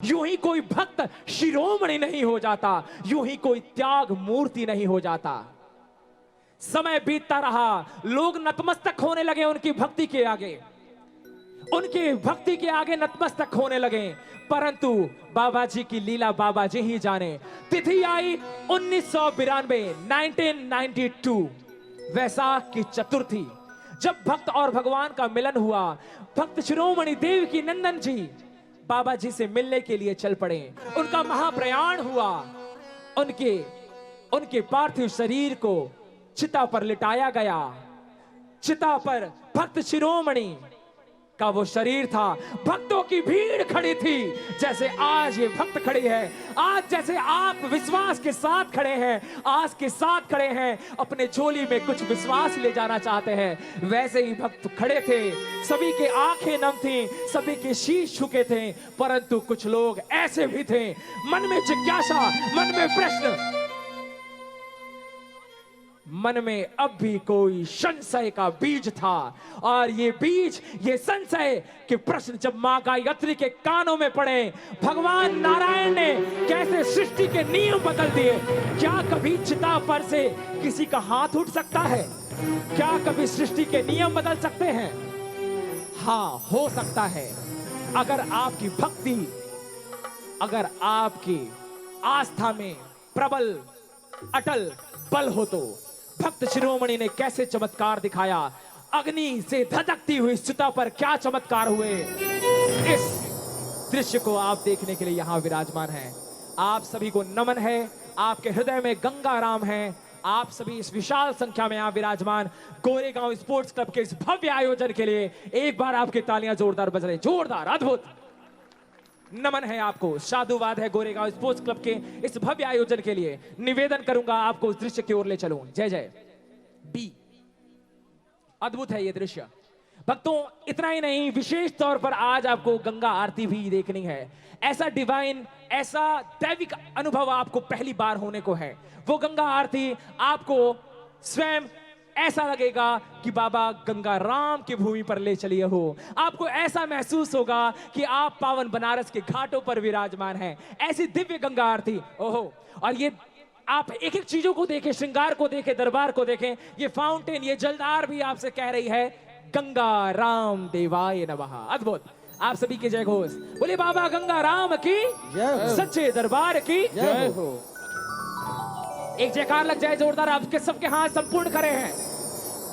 यूं ही कोई भक्त शिरोमणि नहीं हो जाता, यूं ही कोई त्याग मूर्ति नहीं हो जाता। समय बीतता रहा, लोग नतमस्तक होने लगे उनकी भक्ति के आगे, उनकी भक्ति के आगे नतमस्तक होने लगे। परंतु बाबा जी की लीला बाबा जी ही जाने। तिथि आई 1992, 1992, वैसाख की चतुर्थी, जब भक्त और भगवान का मिलन हुआ। भक्त शिरोमणि देवकी नंदन जी बाबा जी से मिलने के लिए चल पड़े। उनका महाप्रयाण हुआ। उनके पार्थिव शरीर को चिता पर लिटाया गया। चिता पर भक्त शिरोमणि का वो शरीर था। भक्तों की भीड़ खड़ी थी, जैसे आज ये भक्त खड़ी है। आज जैसे आप विश्वास के साथ खड़े हैं, आस के साथ खड़े हैं, अपने झोली में कुछ विश्वास ले जाना चाहते हैं, वैसे ही भक्त खड़े थे। सभी के आंखें नम थी, सभी के शीश झुके थे। परंतु कुछ लोग ऐसे भी थे, मन में जिज्ञासा, मन में प्रश्न, मन में अब भी कोई संशय का बीज था। और ये बीज, ये संशय के प्रश्न जब मां गायत्री के कानों में पड़े, भगवान नारायण ने कैसे सृष्टि के नियम बदल दिए। क्या कभी चिता पर से किसी का हाथ उठ सकता है? क्या कभी सृष्टि के नियम बदल सकते हैं? हाँ, हो सकता है। अगर आपकी भक्ति, अगर आपकी आस्था में प्रबल अटल बल हो तो। भक्त शिरोमणि ने कैसे चमत्कार दिखाया। अग्नि से धधकती हुई चिता पर क्या चमत्कार हुए, इस दृश्य को आप देखने के लिए यहां विराजमान हैं। आप सभी को नमन है। आपके हृदय में गंगाराम है। आप सभी इस विशाल संख्या में यहां विराजमान गोरेगांव स्पोर्ट्स क्लब के इस भव्य आयोजन के लिए एक बार आपकी तालियां जोरदार बज रही, जोरदार, अद्भुत नमन है आपको। साधुवाद है गोरेगांव स्पोर्ट्स क्लब के इस भव्य आयोजन के लिए। निवेदन करूंगा आपको उस दृश्य की ओर ले चलूं। जय जय बी। अद्भुत है ये दृश्य भक्तों। इतना ही नहीं, विशेष तौर पर आज आपको गंगा आरती भी देखनी है। ऐसा डिवाइन, ऐसा दैविक अनुभव आपको पहली बार होने को है। वो गंगा आरती आपको स्वयं ऐसा लगेगा कि बाबा गंगा राम की भूमि पर ले चलिए हो। आपको ऐसा महसूस होगा कि आप पावन बनारस के घाटों पर विराजमान हैं। ऐसी दिव्य गंगा आरती, ओहो। और ये आप एक एक चीजों को देखें, श्रृंगार को देखें, दरबार को देखें। ये फाउंटेन, ये जलधार भी आपसे कह रही है गंगा राम देवाय नमः। अद्भुत। आप सभी के जय घोष। बोले बाबा गंगा राम की जय, सच्चे दरबार की जय हो। एक जयकार लग जाए जोरदार। आपके सबके हाथ संपूर्ण खड़े हैं।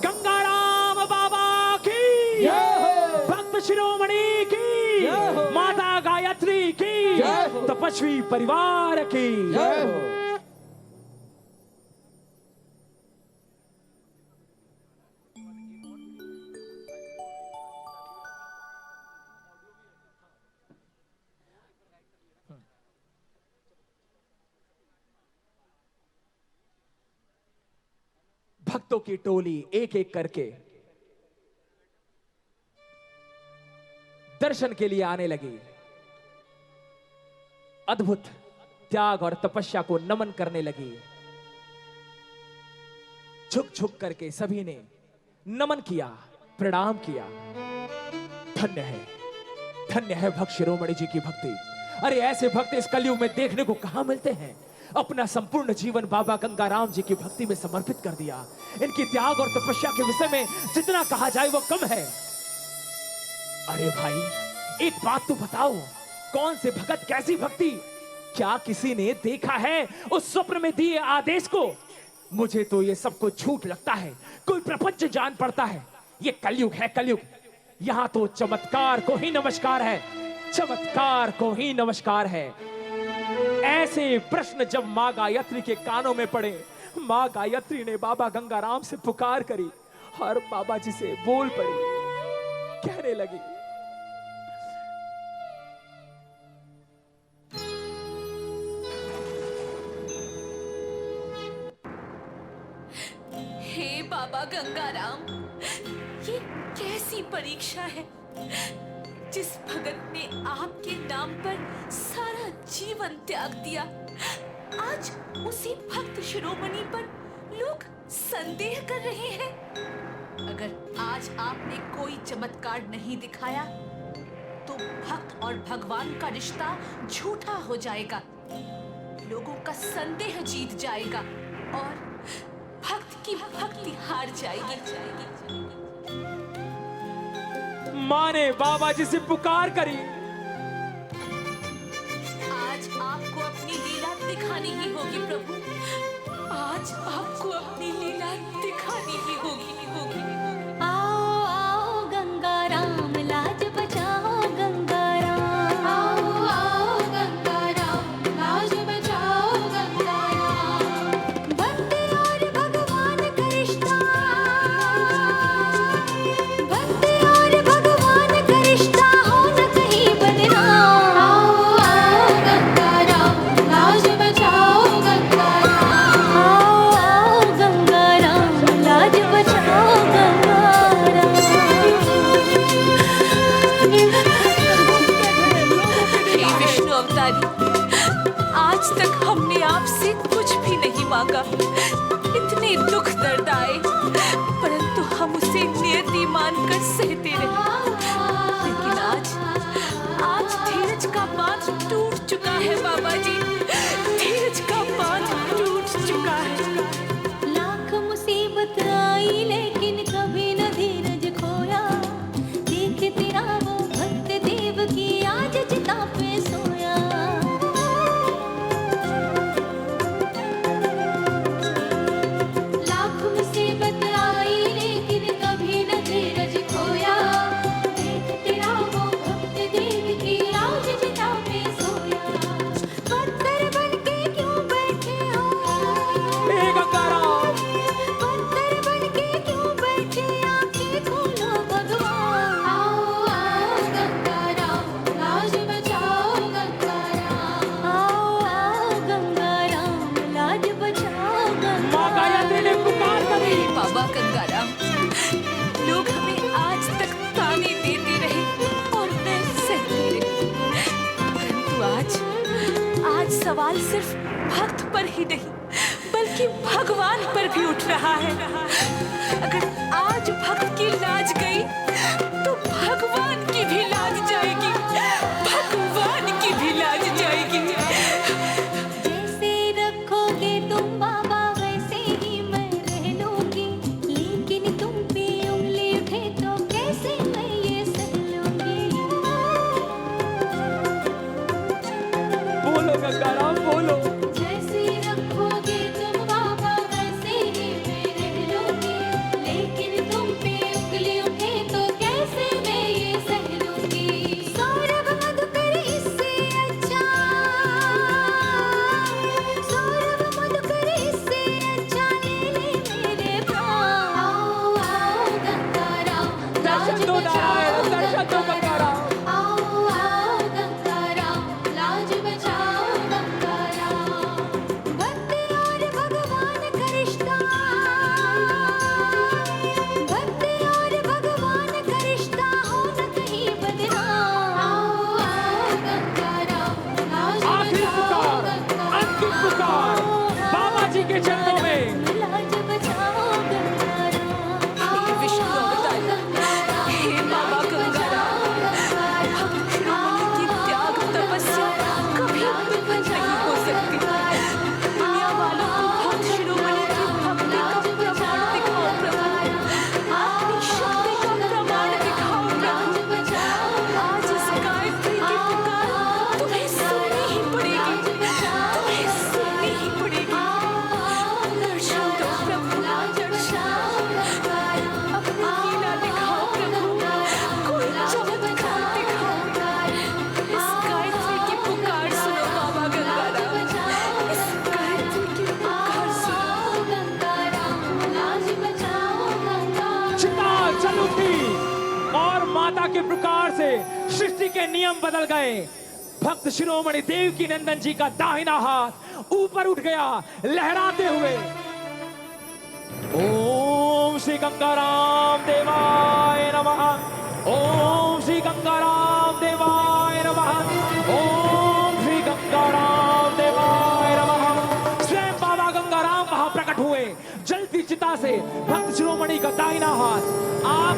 गंगा राम बाबा की जय हो, भक्त शिरोमणि की जय हो, माता गायत्री की जय हो, तपस्वी परिवार की जय हो। भक्तों की टोली एक एक करके दर्शन के लिए आने लगी। अद्भुत त्याग और तपस्या को नमन करने लगी। झुक झुक करके सभी ने नमन किया, प्रणाम किया। धन्य है भक्त शिरोमणि जी की भक्ति। अरे ऐसे भक्त इस कलयुग में देखने को कहां मिलते हैं। अपना संपूर्ण जीवन बाबा गंगाराम जी की भक्ति में समर्पित कर दिया। इनकी त्याग और तपस्या के विषय में जितना कहा जाए वो कम है। अरे भाई, एक बात तो बताओ, कौन से भगत, कैसी भक्ति? क्या किसी ने देखा है उस स्वप्न में दिए आदेश को? मुझे तो ये सब कुछ झूठ लगता है। कोई प्रपंच जान पड़ता है। ये कलयुग है, कलयुग। यहां तो चमत्कार को ही नमस्कार है, चमत्कार को ही नमस्कार है। ऐसे प्रश्न जब मां गायत्री के कानों में पड़े, मां गायत्री ने बाबा गंगाराम से पुकार करी और बाबा जी से बोल पड़ी, कहने लगी, हे बाबा गंगाराम, ये कैसी परीक्षा है? जिस भगत ने आपके नाम पर सारा जीवन त्याग दिया, आज उसी भक्त शिरोमणि पर लोग संदेह कर रहे हैं। अगर आज आपने कोई चमत्कार नहीं दिखाया तो भक्त और भगवान का रिश्ता झूठा हो जाएगा, लोगों का संदेह जीत जाएगा और भक्त की भक्ति हार जाएगी। माँ ने बाबा जी से पुकार करी, आज आपको अपनी लीला दिखानी ही होगी प्रभु, आज आपको अपनी लीला दिखानी ही होगी। आओ आओ गंगा राम लाज बचाओ गंगा राम, आओ आओ गंगा राम लाज बचाओ गंगा राम। भक्ति और भगवान का रिश्ता, भक्ति और भगवान का रिश्ता हो न कहीं बदनाम। आओ आओ गंगा राम लाज बचाओ गंगा राम, आओ आओ गंगा राम लाज बचाओ गंगा हे विष्णु अवतारी, आज तक हमने आपसे कुछ भी नहीं मांगा, इतने दुख दर्द आए, परंतु हम उसे नियति मानकर सहते रहे। लेकिन आज धीरज का बांध टूट चुका है बाबा जी, धीरज का बांध टूट चुका है। लाख मुसीबत आई लेकिन कभी न धीरज खोया, देख तेरा वो भक्त देव की आज चिता पे सोया। लाख मुसीबत आई लेकिन कभी न धीरज खोया, देख तेरा वो भक्त देव की आज चिता पे सोया। पत्थर बनके क्यों बैठे हो, हे गंगा राम, पत्थर बनके क्यों बैठे, आंखें खोलो भगवान। आओ आओ गंगा राम लाज बचाओ गंगा राम, आओ आओ गंगा राम लाज बचाओ गंगा माँ गायत्री ने पुकार करी, हे बाबा गंगाराम, लोग हमें आज तक ताने देते रहे और मैं सहती रही, परंतु आज सवाल सिर्फ भक्त पर ही नहीं बल्कि भगवान पर भी उठ रहा है। अगर आज भक्त की लाज गई तो भगवान की भी लाज जाएगी, भगवान की भी लाज जाएगी। जैसे रखोगे तुम बाबा वैसे ही मैं रह लूंगी, लेकिन तुम पे उंगली उठे तो कैसे मैं ये सह लूंगी। बोलो गंगा राम बोलो, जैसे रखोगे तुम बाबा वैसे ही मैं रह लूंगी, लेकिन तुम पे उंगली उठे तो कैसे मैं ये सह लूंगी। सौरभ मधुकर इससे अच्छा, सौरभ मधुकर इससे अच्छा ले ले मेरे प्राण। आओ आओ गंगा राम लाज दर्शन दो नारायण, बचाओ दर्शन दो गंगा राम। आओ आओ गंगा राम लाज बचाओ गंगा राम। भक्ति और भगवान का रिश्ता, भक्ति और भगवान का रिश्ता हो न कहीं बदनाम। आओ आओ गंगा राम लाज आखिरी बचाओ पुकार, गंगा अंतिम पुकार, बाबा जी के चरणों में। लाज बचाओ गंगा राम। हे विष्णु अवतारी, हे बाबा गंगाराम, भक्त शिरोमणि की त्याग तपस्या कभी विफल नहीं हो सकती। दुनिया वालों को भक्त शिरोमणि की भक्ति का प्रमाण दिखाओ प्रभु, अपनी शक्ति का प्रमाण दिखाओ प्रभु। आज इस गायत्री की पुकार तुम्हें सुननी ही पड़ेगी, तुम्हें सुननी ही पड़ेगी। दर्शन दो प्रभु, दर्शन अपनी लीला दिखाओ प्रभु, कोई चमत्कार दिखाओ। इस गायत्री की पुकार सुनो बाबा गंगाराम, इस गायत्री की पुकार सुनो। गंगा राम लाज बचाओ गंगा चिता चल उठी और माता के प्रकार से सृष्टि के नियम बदल गए। भक्त शिरोमणि देव की नंदन जी का दाहिना हाथ ऊपर उठ गया लहराते हुए। ओम श्री गंगाराम देवाय नमः, ओम श्री गंगाराम देवाय नमः, ओम श्री गंगाराम देवाय नमः। स्वयं बाबा गंगाराम वहां प्रकट हुए, जलती चिता से भक्त शिरोमणि का दाहिना हाथ आप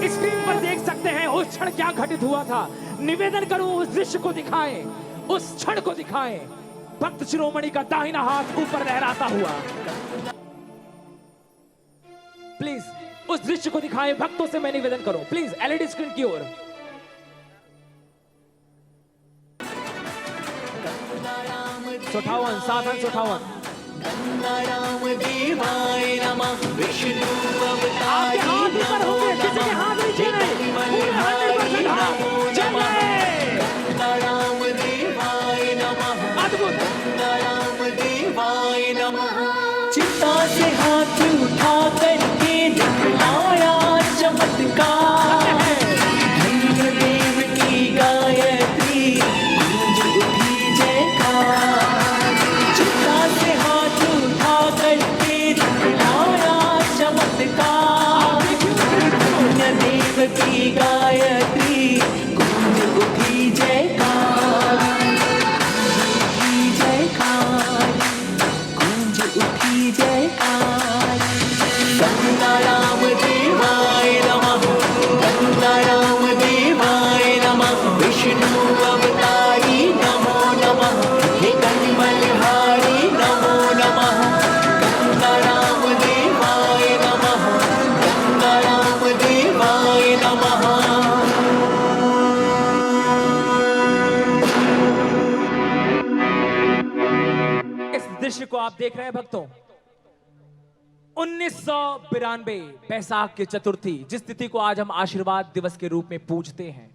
स्क्रीन पर देख सकते हैं। उस क्षण क्या घटित हुआ था। निवेदन करूं उस दृश्य को दिखाएं, उस क्षण को दिखाएं। भक्त शिरोमणि का दाहिना हाथ ऊपर लहराता हुआ, प्लीज उस दृश्य को दिखाएं। भक्तों से मैं निवेदन करूं, प्लीज एलईडी स्क्रीन की ओर। सोठावन, साधन सोठावन। गंगाराम देवाय नमः विष्णु आपके हाथ ऊपर होंगे, किसी के हाथ नीचे नहीं, पूरे 100% हाथ। जय गंगाराम देवाय नमः अद्भुत। गंगाराम देवाय नमः। चिता से हाथ उठा करके दिखलाया चमत्कार। धन्यदेव की गायत्री गूंज उठी जयकार। चिता से हाथ उठा करके दिखलाया चमत्कार। धन्यदेव की गायत्री गूंज उठी जयकार। उठी जयकार, गूंज उठी जयकार। गंगाराम देवाय नमः गंगाराम देवाय नमः विष्णु अवतारी नमो नमः हे कलिमलहारी नमो नमः। गंगाराम देवाय नमः गंगाराम देवाय नमः। इस दृश्य को आप देख रहे हैं भक्तों। 1992 बैसाख की चतुर्थी, जिस तिथि को आज हम आशीर्वाद दिवस के रूप में पूजते हैं,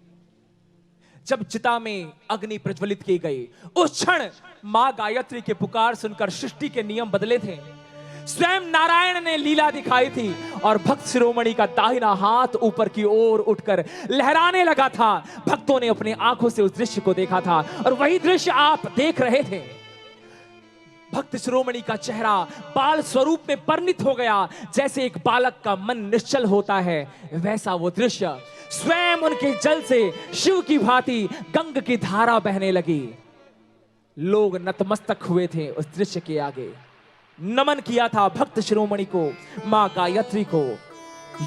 जब चिता में अग्नि प्रज्वलित की गई, उस क्षण मां गायत्री के पुकार सुनकर सृष्टि के नियम बदले थे। स्वयं नारायण ने लीला दिखाई थी और भक्त शिरोमणि का दाहिना हाथ ऊपर की ओर उठकर लहराने लगा था। भक्तों ने अपनी आंखों से उस दृश्य को देखा था और वही दृश्य आप देख रहे थे। भक्त शिरोमणि का चेहरा बाल स्वरूप में परिणित हो गया। जैसे एक बालक का मन निश्चल होता है, वैसा वो दृश्य। स्वयं उनके जल से शिव की भांति गंग की धारा बहने लगी। लोग नतमस्तक हुए थे उस दृश्य के आगे, नमन किया था भक्त शिरोमणि को, मां गायत्री को।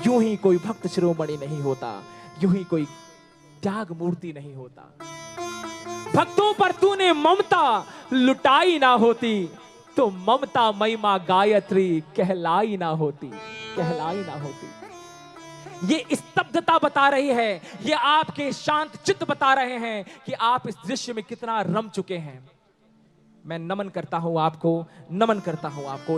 यूं ही कोई भक्त शिरोमणि नहीं होता, यूं ही कोई त्याग मूर्ति नहीं होता। भक्तों पर तूने ममता लुटाई ना होती तो ममता मई मां गायत्री कहलाई ना होती, कहलाई ना होती। ये स्तब्धता बता रही है, ये आपके शांत चित्त बता रहे हैं कि आप इस दृश्य में कितना रम चुके हैं। मैं नमन करता हूं आपको, नमन करता हूं आपको।